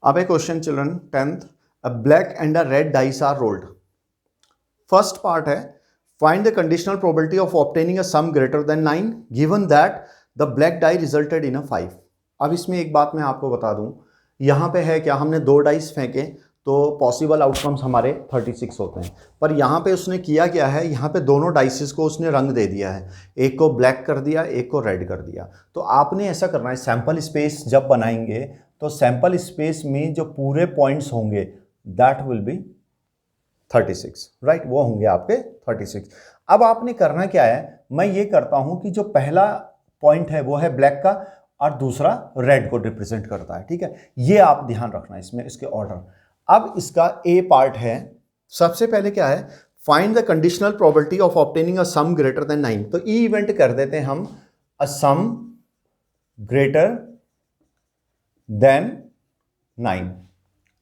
अब a question children 10th, a black and a red dice are rolled. First part है find the conditional probability of obtaining a sum greater than 9 given that the black die resulted in a 5. अब इसमें एक बात मैं आपको बता दूं, यहाँ पे है क्या, हमने दो डाइस फेंके तो पॉसिबल आउटकम्स हमारे 36 होते हैं, पर यहाँ पे उसने किया क्या है, यहाँ पे दोनों डाइसेस को उसने रंग दे दिया है, एक को ब्लैक कर दिया, एक को रेड कर दिया। तो आपने ऐसा करना है, सैंपल स्पेस जब बनाएंगे तो सैंपल स्पेस में जो पूरे पॉइंट्स होंगे दैट विल बी 36, राइट, वो होंगे आपके 36। अब आपने करना क्या है, मैं ये करता हूं कि जो पहला पॉइंट है वो है ब्लैक का और दूसरा रेड को रिप्रेजेंट करता है, ठीक है, ये आप ध्यान रखना इसमें, इसके ऑर्डर। अब इसका ए पार्ट है, सबसे पहले क्या है, find the conditional probability of obtaining a some greater than 9। तो ई इवेंट कर देते हैं हम, अ सम ग्रेटर देन 9,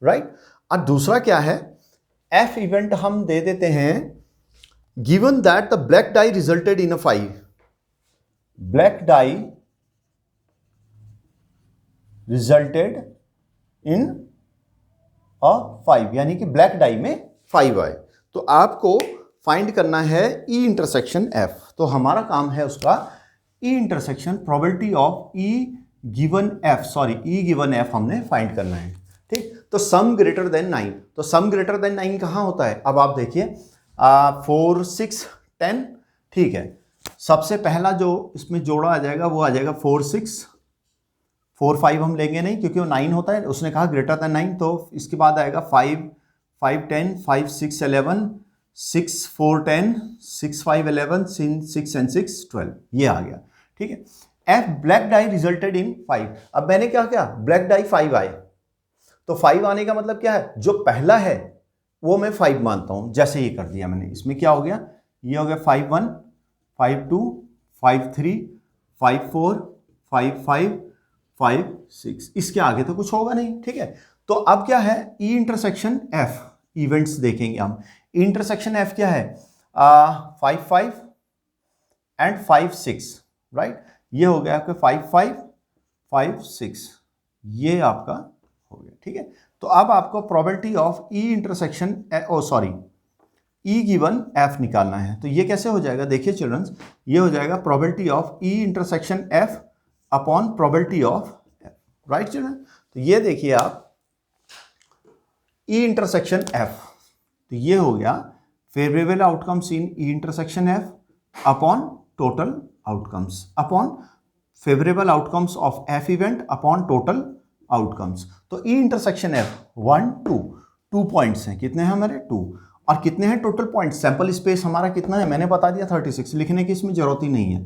राइट। और दूसरा क्या है, एफ इवेंट हम दे देते हैं, given that the black die resulted in a 5, black die resulted in a 5, यानी कि ब्लैक डाई में 5 आए। तो आपको फाइंड करना है ई इंटरसेक्शन एफ। तो हमारा काम है उसका E intersection probability of E given F, sorry E given F हमने फाइंड करना है, ठीक। तो सम ग्रेटर देन 9, तो सम ग्रेटर देन 9 कहाँ होता है, अब आप देखिए 4 6 10, ठीक है। सबसे पहला जो इसमें जोड़ा आ जाएगा वो आ जाएगा 4 6, 4 5 हम लेंगे नहीं क्योंकि वो 9 होता है, उसने कहा ग्रेटर देन 9, तो इसके बाद आएगा 5 5 10, 5 6 11, 6 4 10, 6 5 11, 6 and 6 12, ये आ गया, ठीक है। एफ ब्लैक डाई रिजल्टेड इन 5। अब मैंने क्या किया, ब्लैक डाई 5 आए, तो 5 आने का मतलब क्या है, जो पहला है वो मैं 5 मानता हूं, जैसे ये कर दिया मैंने, इसमें क्या हो गया, ये हो गया 5 1 5 2 5 3 5 4 5 5 5 6, इसके आगे तो कुछ होगा नहीं, ठीक है। तो अब क्या है, ई इंटरसेक्शन एफ इवेंट्स देखेंगे हम। इंटरसेक्शन एफ क्या है, 5 5 एंड 5 6, राइट, ये हो गया आपका 5 5 5 6, ये आपका हो गया, ठीक है। तो अब आपको probability of E intersection sorry E given F निकालना है। तो ये कैसे हो जाएगा, देखिए चिल्ड्रंस, ये हो जाएगा probability of E intersection F upon probability of F, right children. तो ये देखिए आप, ई इंटरसेक्शन एफ, तो ये हो गया favourable outcomes in E intersection F upon total outcomes upon favourable outcomes of F event upon total outcomes. तो E intersection F 1 2, 2 points हैं, कितने हैं हमारे 2, और कितने हैं टोटल पॉइंट्स, सैंपल स्पेस हमारा कितना है, मैंने बता दिया 36, लिखने की इसमें जरूरत ही नहीं है,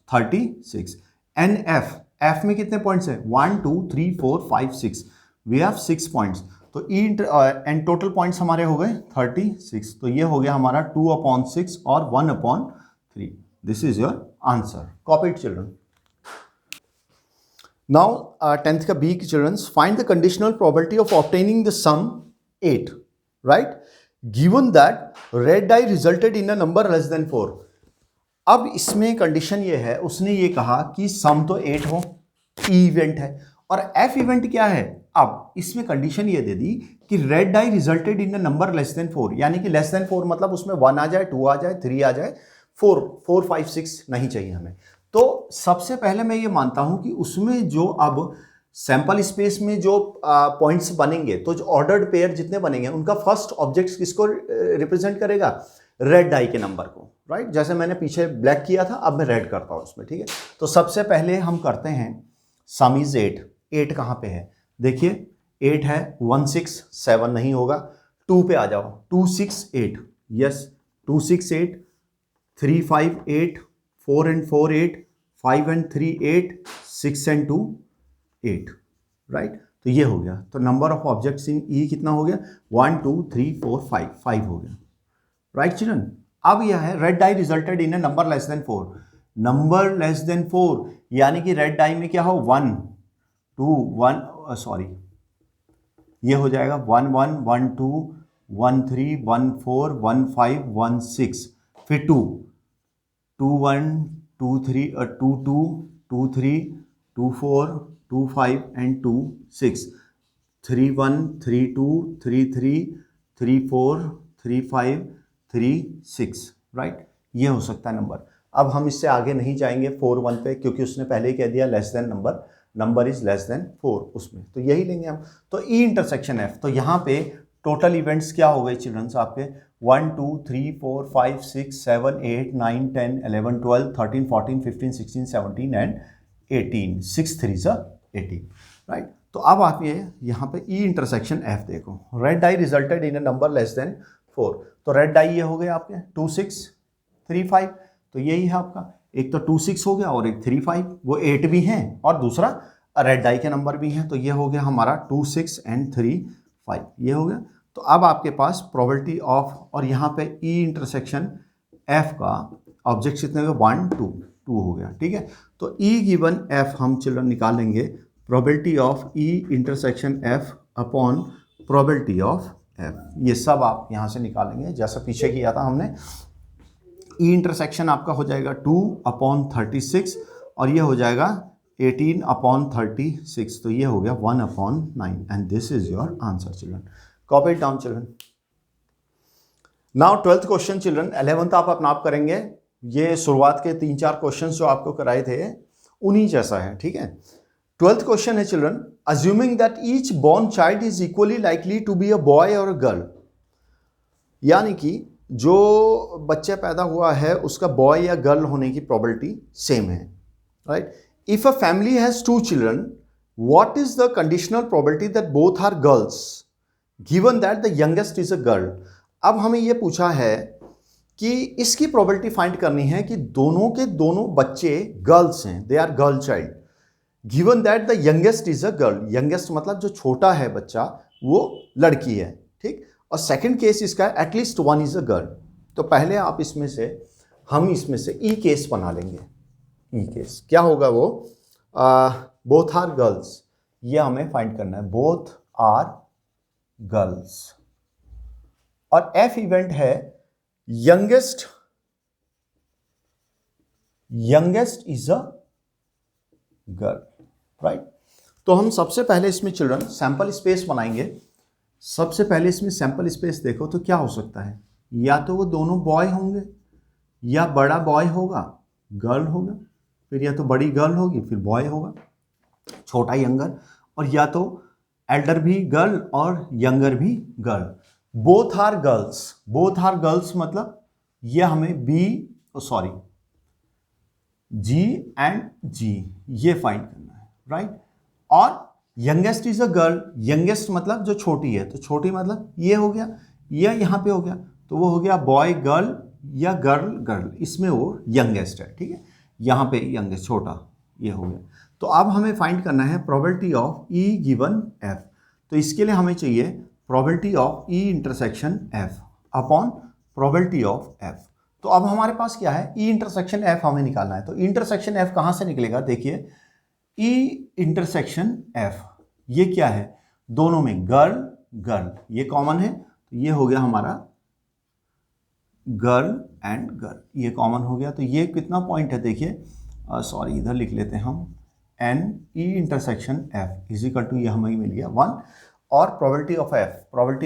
36। एन एफ, एफ में कितने पॉइंट्स है, 1 2 3 4 5 6, वी हैव 6 पॉइंट्स। तो ई एंड टोटल पॉइंट्स हमारे हो गए 36, तो ये हो गया हमारा 2/6 और 1/3। This is your answer, copy it children. Now 10th का B children's, find the conditional probability of obtaining the sum 8, right, given that red die resulted in a number less than 4। अब इसमें कंडीशन ये है, उसने ये कहा कि सम तो 8 हो, ई इवेंट है, और एफ इवेंट क्या है। अब इसमें कंडीशन ये दे दी कि red die resulted in a number less than 4, यानी कि लेस देन 4 मतलब उसमें 1 आ जाए, 2 आ जाए, 3 आ जाए, 4 5 6 नहीं चाहिए हमें। तो सबसे पहले मैं ये मानता हूं कि उसमें जो अब सैंपल स्पेस में जो पॉइंट्स बनेंगे, तो जो ऑर्डर्ड पेयर जितने बनेंगे उनका फर्स्ट ऑब्जेक्ट किसको रिप्रेजेंट करेगा, रेड डाई के नंबर को, राइट। जैसे मैंने पीछे ब्लैक किया था, अब मैं रेड करता हूं उसमें, ठीक है। तो सबसे पहले हम करते हैं सम इज 8, 8 कहां पे है, देखिए 8 है, 1 6 7 नहीं होगा, 2 पे आ जाओ, 2 6 8, yes 2 6 8, 3 5 8, 4 and 4 8, 5 and 3 8, 6 and 2 8, right. तो ये हो गया, तो नंबर ऑफ ऑब्जेक्ट्स इन ई कितना हो गया, 1 2 3 4 5, 5 हो गया, राइट चिल्ड्रन। अब यह है red die resulted in a number less than 4, number less than 4 यानी कि रेड डाई में क्या हो, 1 2 1, सॉरी ये हो जाएगा 1 1 1 2 1 3 1 4 1 5 1 6, फिर 2 2 1 2 3 2 2 2 3 2 4 2 5 एंड 2 6, 3 1 3 2 3 3 3 4 3 5 3 6, राइट। ये हो सकता है नंबर। अब हम इससे आगे नहीं जाएंगे 4 1 पे, क्योंकि उसने पहले ही कह दिया less than number is less than 4 उसमें, तो यही लेंगे हम। तो ई इंटरसेक्शन एफ, तो यहाँ पे टोटल इवेंट्स क्या हो गए चिल्ड्रंस आपके 1 2 3 4 5 6 7 8 9 10 11 12 13 14 15 16 17 एंड 18, 6 3 सा 18, राइट। तो अब आप ये यहाँ पे ई इंटरसेक्शन एफ देखो, red die resulted in a number less than 4, तो रेड डाई ये हो गए आपके 2 6 3 5, तो यही है आपका, एक तो 2 6 हो गया और एक 3 5, वो 8 भी हैं और दूसरा रेड डाई के नंबर भी हैं, तो ये हो गया हमारा 2 6 एंड 3 5, ये हो गया। तो अब आपके पास प्रोबेबिलिटी ऑफ, और यहाँ पे ई इंटरसेक्शन एफ का ऑब्जेक्ट कितने हो गए 1 2 2 हो गया, ठीक है। तो ई गिवन एफ हम चिल्ड्रन निकालेंगे probability of E intersection F upon probability of F, ये सब आप यहाँ से निकालेंगे जैसा पीछे किया था हमने। ई इंटरसेक्शन आपका हो जाएगा 2/36 और ये हो जाएगा 18/36, तो ये हो गया 1/9 and this is your answer children. Copy it down children. Now 12th question children, 11th आप अपना आप करेंगे, ये शुरुआत के 3-4 क्वेश्चन जो आपको कराए थे उन्हीं जैसा है, ठीक है। 12th क्वेश्चन है children, assuming that each born child is equally likely to be a boy और अ गर्ल, यानी कि जो बच्चा पैदा हुआ है उसका बॉय या गर्ल होने की प्रोबेबिलिटी सेम है, right. If a family has 2 children, what is the conditional probability that both are girls given that the youngest is a girl. अब हमें यह पूछा है कि इसकी प्रोबेबिलिटी फाइंड करनी है कि दोनों के दोनों बच्चे गर्ल्स हैं, they are girl child, given that the youngest is a girl, youngest मतलब जो छोटा है बच्चा वो लड़की है, ठीक। और सेकंड केस इसका एटलीस्ट 1 इज अ गर्ल। तो पहले आप इसमें से, हम इसमें से ई केस बना लेंगे। ई केस क्या होगा वो, बोथ आर गर्ल्स, ये हमें फाइंड करना है, बोथ आर गर्ल्स। और एफ इवेंट है youngest is a girl, right. तो हम सबसे पहले इसमें चिल्ड्रन सैंपल स्पेस बनाएंगे। सबसे पहले इसमें सैंपल स्पेस देखो तो क्या हो सकता है, या तो वो दोनों बॉय होंगे, या बड़ा बॉय होगा गर्ल होगा, फिर या तो बड़ी गर्ल होगी फिर बॉय होगा, छोटा यंगर, और या तो एल्डर भी गर्ल और यंगर भी गर्ल। बोथ आर गर्ल्स मतलब ये हमें जी एंड जी ये फाइंड करना है, राइट। और youngest is a girl, youngest मतलब जो छोटी है, तो छोटी मतलब ये हो गया, ये यहाँ पे हो गया, तो वो हो गया बॉय गर्ल या गर्ल, इसमें वो यंगेस्ट है, ठीक है। यहाँ पे यंगेस्ट छोटा ये हो गया। तो अब हमें फाइंड करना है probability of E given F. तो इसके लिए हमें चाहिए probability of E intersection F upon probability of F. तो अब हमारे पास क्या है, ई इंटरसेक्शन एफ हमें निकालना है। तो इंटरसेक्शन एफ कहाँ से निकलेगा, देखिए ई इंटरसेक्शन एफ ये क्या है, दोनों में गर्ल ये कॉमन है, तो ये हो गया हमारा गर्ल एंड गर्ल, ये कॉमन हो गया। तो ये कितना पॉइंट है देखिए, सॉरी इधर लिख लेते हैं हम, N E intersection F is equal to, ये हमें मिल गया 1। और प्रोबेबिलिटी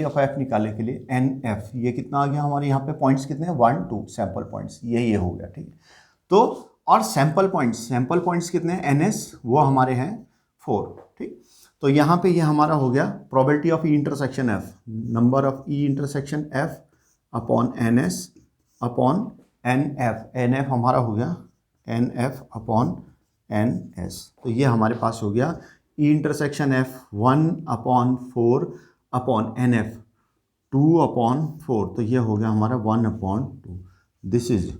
ऑफ एफ निकालने के लिए एन एफ, ये कितना आ गया हमारे यहाँ पे पॉइंट्स कितने हैं 1 2 सैंपल पॉइंट्स, ये हो गया, ठीक है। तो और सैंपल पॉइंट्स कितने हैं एन एस, वो हमारे हैं 4, ठीक। तो यहाँ पे ये हमारा हो गया probability of E intersection F, number of E intersection F upon N S upon N F हमारा हो गया N F upon N S. तो ये हमारे पास हो गया E intersection F 1/4 upon N F 2/4, तो ये हो गया हमारा 1/2। This is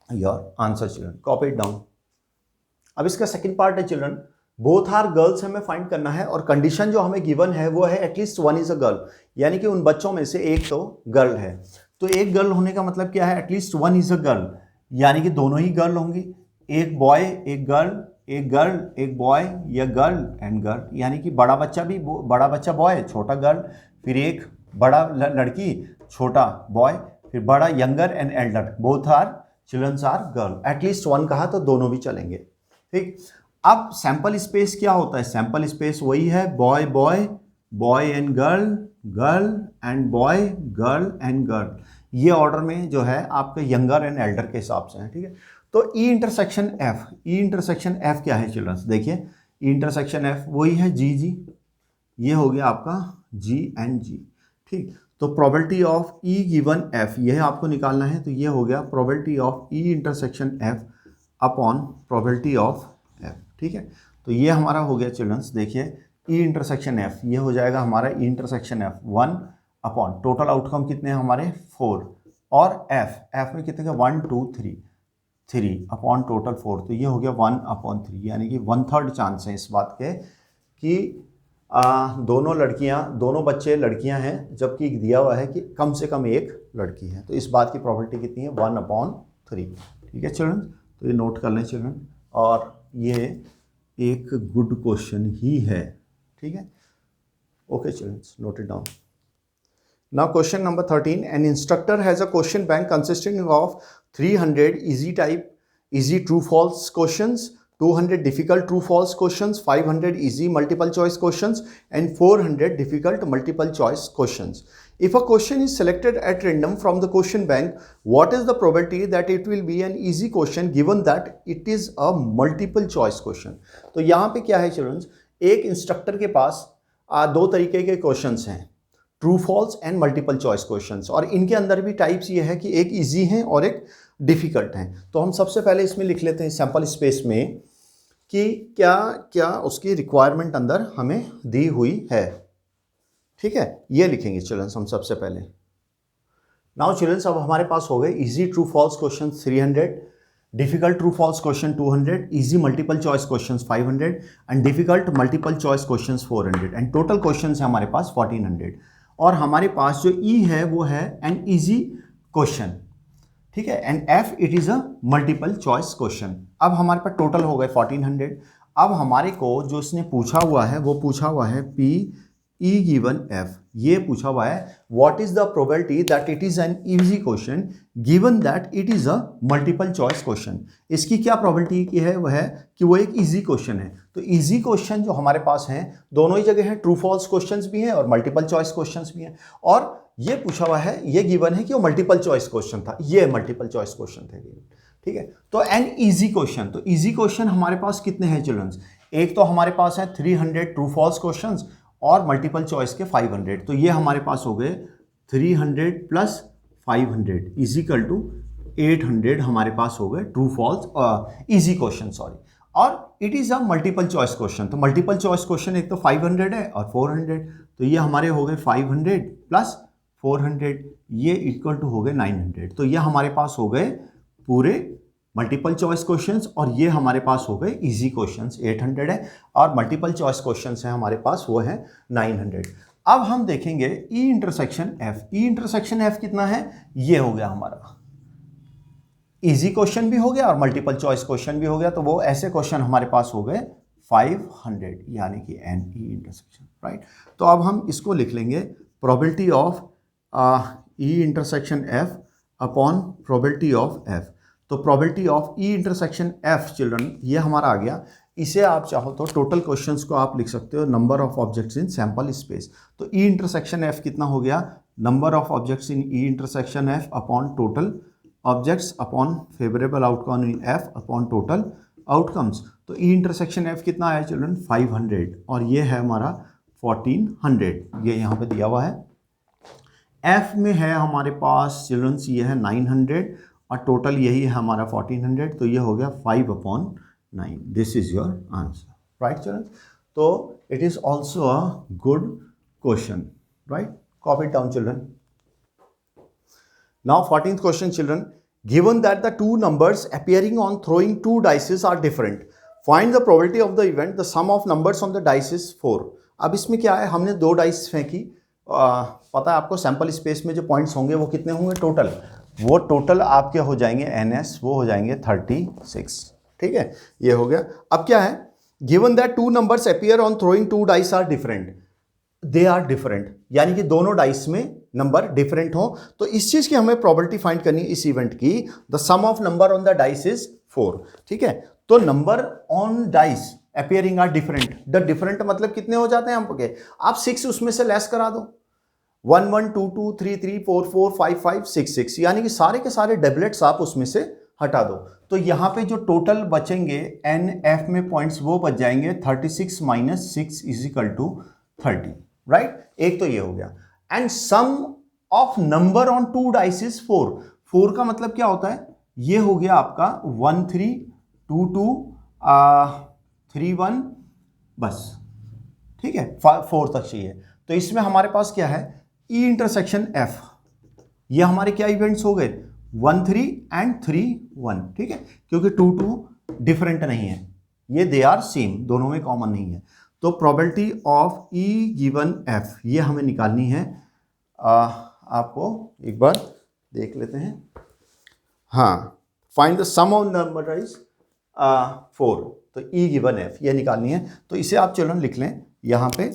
your answer children, copy it down. अब इसका सेकंड पार्ट है चिल्ड्रन, बोथ आर गर्ल्स हमें फाइंड करना है, और कंडीशन जो हमें गिवन है वो है एटलीस्ट 1 इज अ गर्ल, यानी कि उन बच्चों में से एक तो गर्ल है। तो एक गर्ल होने का मतलब क्या है, एटलीस्ट 1 इज अ गर्ल, यानी कि दोनों ही गर्ल होंगी, एक बॉय एक गर्ल एक बॉय, या गर्ल एंड गर्ल, यानी कि बड़ा बच्चा बॉय छोटा गर्ल, फिर एक बड़ा लड़की छोटा बॉय, फिर बड़ा younger and elder, both are children's are girl. At least 1 कहा तो दोनों भी चलेंगे, ठीक। अब सैंपल स्पेस क्या होता है, सैंपल स्पेस वही है boy boy and girl, girl and boy, girl and girl, ये ऑर्डर में जो है आपके यंगर एंड एल्डर के हिसाब से है, ठीक है। तो ई इंटरसेक्शन एफ, ई इंटरसेक्शन एफ क्या है चिल्ड्रंस, देखिए ई इंटरसेक्शन एफ वही है जी जी, ये हो गया आपका जी एंड जी, ठीक। तो probability of E given F यह आपको निकालना है, तो ये हो गया probability of E intersection F upon probability of F, ठीक है। तो ये हमारा हो गया चिल्ड्रंस, देखिए ई इंटरसेक्शन एफ ये हो जाएगा हमारा ई intersection F 1 upon total outcome कितने हैं हमारे 4, और एफ में कितने का 1 2 3 अपॉन टोटल 4, तो ये हो गया 1 अपॉन 3, यानी कि 1/3 चांस है इस बात के कि दोनों लड़कियां, दोनों बच्चे लड़कियां हैं, जबकि दिया हुआ है कि कम से कम एक लड़की है, तो इस बात की प्रोबेबिलिटी कितनी है 1/3, ठीक है चिल्ड्रन। तो ये नोट कर लें चिल्ड्रन, और ये एक गुड क्वेश्चन ही है, ठीक है। Okay children, note it down. Now question number 13, an instructor has a question bank consisting of 300 easy true false questions, 200 difficult true false questions, 500 easy multiple choice questions and 400 difficult multiple choice questions. If a question is selected at random from the question bank, what is the probability that it will be an easy question given that it is a multiple choice question? तो यहाँ पे क्या है children's, एक instructor के पास दो तरीके के क्वेश्चंस हैं, true false and multiple choice questions, और इनके अंदर भी टाइप्स ये है कि एक इजी हैं और एक डिफ़िकल्ट हैं। तो हम सबसे पहले इसमें लिख लेते हैं सैम्पल स्पेस में कि क्या क्या उसकी रिक्वायरमेंट अंदर हमें दी हुई है, ठीक है। ये लिखेंगे चिल्ड्रंस हम सबसे पहले। नाउ चिल्ड्रंस अब हमारे पास हो गए easy true false question 300, difficult true false question 200, easy multiple choice questions 500 and difficult multiple choice questions 400, and total questions है हमारे पास 1400। और हमारे पास जो ई है वो है एन इजी क्वेश्चन, ठीक है, and F it is a multiple choice question. अब हमारे पास टोटल हो गए 1400। अब हमारे को जो इसने पूछा हुआ है वो पूछा हुआ है पी ई गिवन एफ, ये पूछा हुआ है what is the probability that it is an easy question given that it is a multiple choice question. इसकी क्या प्रोबेबिलिटी की है, वह है कि वो एक इजी क्वेश्चन है। तो इजी क्वेश्चन जो हमारे पास हैं दोनों ही जगह हैं, ट्रू फॉल्स क्वेश्चंस भी हैं और मल्टीपल चॉइस क्वेश्चंस भी हैं, और ये पूछा हुआ है, ये गिवन है कि वो मल्टीपल चॉइस क्वेश्चन था, ये मल्टीपल चॉइस क्वेश्चन थे, ठीक है। तो एन इजी क्वेश्चन, तो इजी क्वेश्चन हमारे पास कितने हैं चिल्ड्रंस, एक तो हमारे पास है 300 ट्रू फॉल्स क्वेश्चंस और मल्टीपल चॉइस के 500, तो ये हमारे पास हो गए 300 प्लस 500 इजिकल टू 800 हमारे पास हो गए true false easy question, sorry. और it is a multiple choice question, तो मल्टीपल चॉइस क्वेश्चन एक तो 500 है और 400, तो ये हमारे हो गए 500 प्लस 400, ये इक्वल टू हो गए 900। तो ये हमारे पास हो गए पूरे मल्टीपल चॉइस क्वेश्चंस, और ये हमारे पास हो गए इजी क्वेश्चंस 800 है, और मल्टीपल चॉइस क्वेश्चंस हैं हमारे पास वो है 900। अब हम देखेंगे ई इंटरसेक्शन एफ, ई इंटरसेक्शन एफ कितना है, ये हो गया हमारा इजी क्वेश्चन भी हो गया और मल्टीपल चॉइस क्वेश्चन भी हो गया, तो वो ऐसे क्वेश्चन हमारे पास हो गए 500, यानी कि एन ई इंटरसेक्शन, राइट। तो अब हम इसको लिख लेंगे probability of E intersection F upon probability of F. तो probability of E intersection F children ये हमारा आ गया। इसे आप चाहो तो टोटल क्वेश्चंस को आप लिख सकते हो number of objects in sample space. तो ई इंटरसेक्शन एफ कितना हो गया, number of objects in E intersection F upon total objects upon favourable outcome in F upon total outcomes. तो ई इंटरसेक्शन एफ कितना आया चिल्ड्रन 500, और ये है हमारा 1400, ये यहाँ पे दिया हुआ है। एफ में है हमारे पास चिल्ड्रंस ये है 900 और टोटल यही है हमारा 1400, तो ये हो गया 5/9। This is your answer, right children. तो it is also a good question, right. Copy down children. Now 14th question children, given that the two numbers appearing on throwing two dices are different, find the probability of the event the sum of numbers on the dice is 4। अब इसमें क्या है, हमने दो dice फेंकी, पता है आपको सैंपल स्पेस में जो पॉइंट्स होंगे वो कितने होंगे टोटल, वो टोटल आपके हो जाएंगे NS, वो हो जाएंगे 36, ठीक है, ये हो गया। अब क्या है, given that two numbers appear on throwing two dice are different, they are different, यानी कि दोनों डाइस में नंबर डिफरेंट हो, तो इस चीज की हमें प्रोबेबिलिटी फाइंड करनी है इस इवेंट की, the sum of number on the dice is 4, ठीक है। तो number on dice appearing are different. The different मतलब कितने हो जाते हैं आपके, आप 6 उसमें से लेस करा दो, 1 1 2 2 3 3 4 4 5 5 6 6, यानी कि सारे के सारे डबलेट्स आप उसमें से हटा दो। तो यहाँ पे जो टोटल बचेंगे एन एफ में पॉइंट्स वो बच जाएंगे 36 minus 6 is equal to 30, right. एक तो ये हो गया। And sum of number on 2 dice is 4। 4 का मतलब क्या होता है, ये हो गया आपका 1 3 2 2 3 1, बस, ठीक है, 4 तक चाहिए। तो इसमें हमारे पास क्या है, ई इंटरसेक्शन एफ, ये हमारे क्या इवेंट्स हो गए, 1 3 एंड 3 1, ठीक है, क्योंकि 2 2 डिफरेंट नहीं है, ये दे आर सेम, दोनों में कॉमन नहीं है। तो probability of E given F ये हमें निकालनी है। आपको एक बार देख लेते हैं। हाँ, find the sum of number is 4, तो ई गिवन एफ ये निकालनी है। तो इसे आप चिल्ड्रन लिख लें यहाँ पे,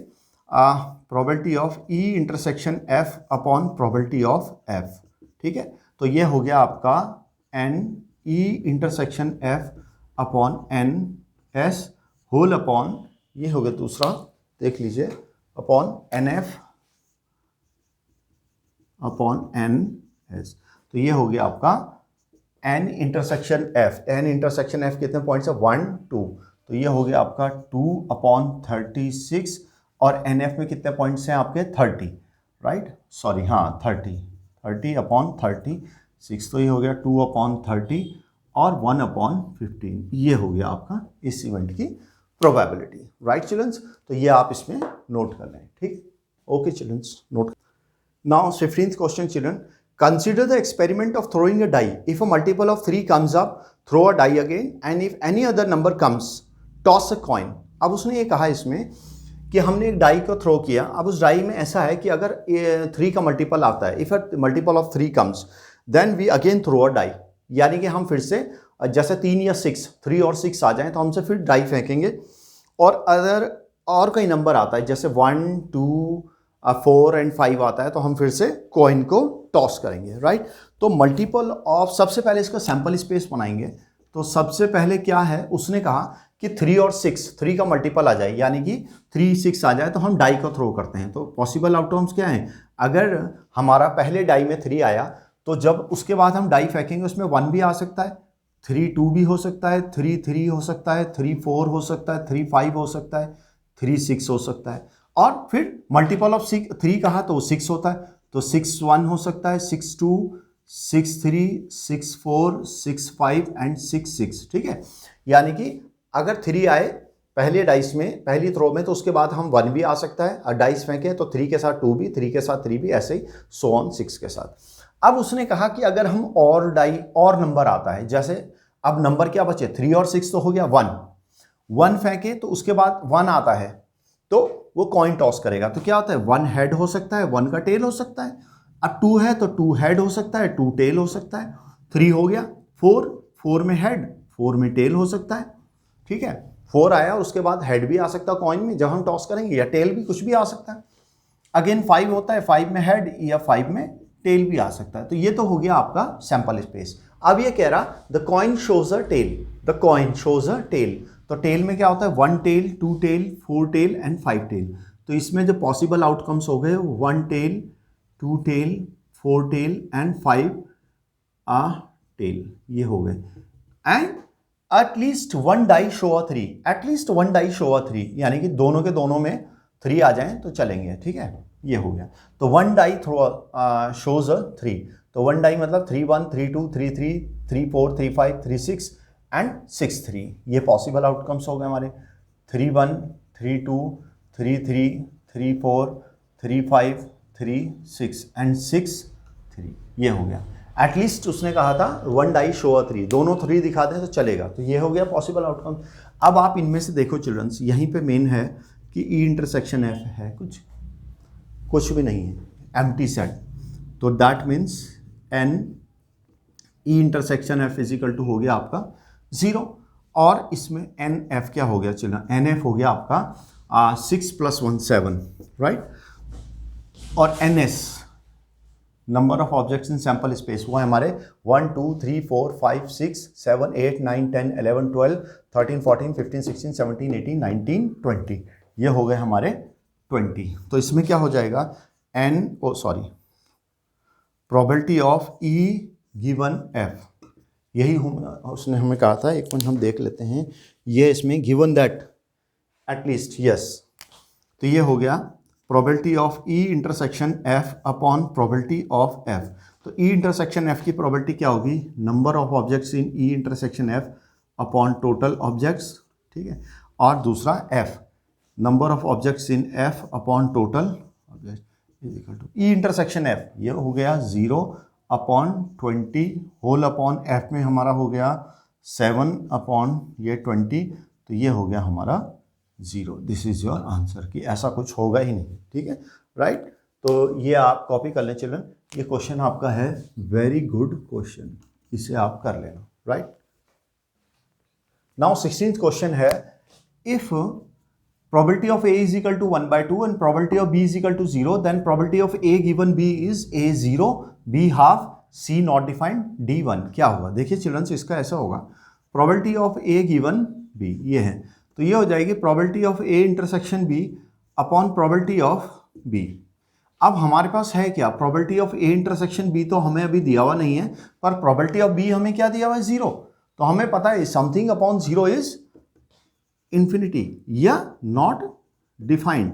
probability of E intersection F upon probability of F, ठीक है। तो ये हो गया आपका N E intersection F upon N S whole upon, ये हो गया दूसरा, देख लीजिए, upon N F upon N S. तो ये हो गया आपका N intersection F. N intersection F कितने पॉइंट्स है, 1 2, तो ये हो गया आपका 2 अपॉन 36, और एन एफ में कितने पॉइंट्स हैं आपके 30, राइट, सॉरी, हाँ 30 अपॉन 36, तो ये हो गया 2 अपॉन 30 और 1 अपॉन 15, ये हो गया आपका इस इवेंट की प्रोबेबिलिटी, राइट चिल्ड्रंस। तो ये आप इसमें नोट कर लें, ठीक, okay childrens, note. Now 15th question children, consider the experiment of throwing a die. If a multiple of 3 comes up, throw a die again, and if any other number comes, toss a coin. अब उसने ये कहा इसमें कि हमने एक die को throw किया। अब उस डाई में ऐसा है कि अगर 3 का मल्टीपल आता है, if a multiple of 3 comes, then we again throw a die, यानी कि हम फिर से जैसे 3 या 6, 3 और 6 आ जाएं तो हमसे फिर डाई फेंकेंगे, और अगर और कोई नंबर आता है जैसे 1 2 4 एंड 5 आता है तो हम फिर से कॉइन को टॉस करेंगे, राइट। तो मल्टीपल ऑफ, सबसे पहले इसका सैंपल स्पेस बनाएंगे। तो सबसे पहले क्या है, उसने कहा कि 3 और 6, 3 का मल्टीपल आ जाए, यानी कि 3 6 आ जाए तो हम डाई को थ्रो करते हैं। तो पॉसिबल आउटकम्स क्या हैं, अगर हमारा पहले डाई में 3 आया तो जब उसके बाद हम डाई फेंकेंगे उसमें 1 भी आ सकता है, 3 2 भी हो सकता है, 3 3 हो सकता है, 3 4 हो सकता है, 3 5 हो सकता है, 3 6 हो सकता है, और फिर मल्टीपल ऑफ 3 कहा तो 6 होता है, तो 6 1 हो सकता है, 6 2 6 3 6 4 6 5 एंड 6 6, ठीक है। यानी कि अगर 3 आए पहले डाइस में, पहली थ्रो में, तो उसके बाद हम 1 भी आ सकता है, और डाइस फेंके तो 3 के साथ 2 भी, 3 के साथ 3 भी, ऐसे ही सो ऑन 6 के साथ। अब उसने कहा कि अगर हम और डाई और नंबर आता है, जैसे अब नंबर क्या बचे, 3 और 6 तो हो गया 1 फेंके तो उसके बाद 1 आता है तो वो कॉइन टॉस करेगा। तो क्या होता है, 1 हेड हो सकता है, 1 का टेल हो सकता है, अब 2 है तो 2 हेड हो सकता है, 2 टेल हो सकता है, 3 हो गया 4 में हेड, 4 में टेल हो सकता है, ठीक है। 4 आया और उसके बाद हेड भी आ सकता है कॉइन में जब हम टॉस करेंगे, या टेल भी, कुछ भी आ सकता है। अगेन 5 होता है, 5 में हेड या 5 में टेल भी आ सकता है। तो ये तो हो गया आपका सैंपल स्पेस। अब ये कह रहा the coin shows a tail, the coin shows a tail. तो टेल में क्या होता है, 1 tail 2 tail 4 tail and 5 tail. तो इसमें जो पॉसिबल आउटकम्स हो गए 1 tail 2 tail 4 tail and 5 tail, ये हो गए। And at least 1 die show a 3, at least 1 die show a 3, यानी कि दोनों के दोनों में 3 आ जाएं तो चलेंगे, ठीक है, ये हो गया। तो 1 डाई थ्रो शोज अ 3, तो 1 डाई मतलब 3 1 3 2 3 3 3 4 3 5 3 6 एंड 6 3, ये पॉसिबल आउटकम्स हो गए हमारे। 3 1 3 2 3 3 3 4 3 5 3 6 एंड 6 3, ये हो गया। एटलीस्ट उसने कहा था 1 डाई शो अ 3, दोनों 3 दिखा दें तो चलेगा, तो ये हो गया पॉसिबल आउटकम। अब आप इनमें से देखो चिल्ड्रंस, यहीं पे मेन है कि ई इंटरसेक्शन एफ है, कुछ भी नहीं है, एम्प्टी सेट। तो that means N E intersection F is equal to हो गया आपका 0, और इसमें एन एफ क्या हो गया चिल्ड्रन, एन एफ हो गया आपका 6 + 1 7, राइट। और N S number of objects in sample space, वो है हमारे 1 2 3 4 5 6 7 8 9 10 11 12 13 14 15 16 17 18 19 20, ये हो गए हमारे 20। तो इसमें क्या हो जाएगा, probability of E given F, यही उसने हमें कहा था, एक मिनट हम देख लेते हैं, ये इसमें गिवन दैट एटलीस्ट यस, तो ये हो गया probability of E intersection F upon probability of F. तो ई इंटरसेक्शन एफ की प्रोबेबिलिटी क्या होगी, number of objects in E intersection F upon total objects, ठीक है, और दूसरा F number of objects in F upon total object is equal to E intersection F, ये हो गया 0 अपॉन 20 होल अपॉन एफ में हमारा हो गया 7 अपॉन ये 20, तो ये हो गया हमारा 0। दिस इज योर आंसर, कि ऐसा कुछ होगा ही नहीं, ठीक है, राइट। तो ये आप कॉपी कर लें चिल्ड्रन, ये क्वेश्चन आपका है वेरी गुड क्वेश्चन, इसे आप कर लेना, राइट। नाउ 16th क्वेश्चन है, if probability of A is equal to 1/2 and probability of B is equal to 0, then probability of A given B is A0, B half, C not defined, D1। क्या होगा, देखिए children, इसका ऐसा होगा, probability of A given B ये है, तो ये हो जाएगी probability of A intersection B upon probability of B। अब हमारे पास है क्या, probability of A intersection B तो हमें अभी दिया हुआ नहीं है, पर probability of B हमें क्या दिया हुआ है, 0, तो हमें पता है समथिंग अपॉन 0 इज इंफिनिटी या नॉट डिफाइंड,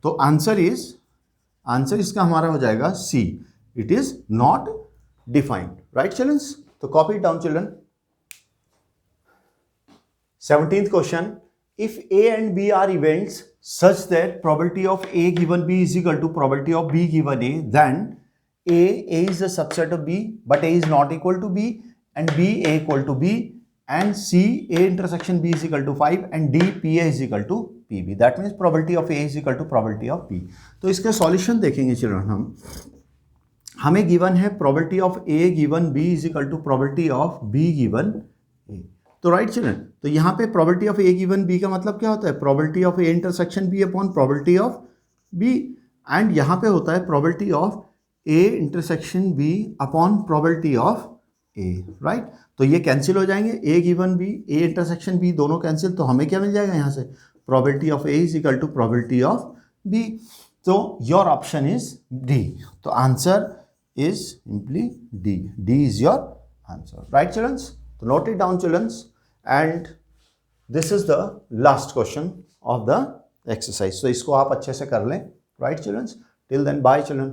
तो आंसर इसका हमारा हो जाएगा C, it is not defined, right childrens. तो copy down children. 17th question, if A and B are events such that probability of A given B is equal to probability of B given A, then A is the subset of B but A is not equal to B and B A equal to B and C A intersection B is equal to 5 and D P A is equal to PB, that means probability of A is equal to probability of B। तो इसका solution देखेंगे children, हमें given है probability of A given B is equal to probability of B given A, तो right children, तो यहाँ पे probability of A given B का मतलब क्या होता है, probability of A intersection B upon probability of B, and यहाँ पे होता है probability of A intersection B upon probability of A, right. तो ये कैंसिल हो जाएंगे, A गिवन B A इंटरसेक्शन B दोनों कैंसिल, तो हमें क्या मिल जाएगा यहाँ से, probability of A is equal to probability of B, तो योर ऑप्शन इज D, तो answer is simply D, D is your answer, right childrens. तो note it down childrens, and this is the last question of the exercise, तो इसको आप अच्छे से कर लें, right childrens. Till then bye children.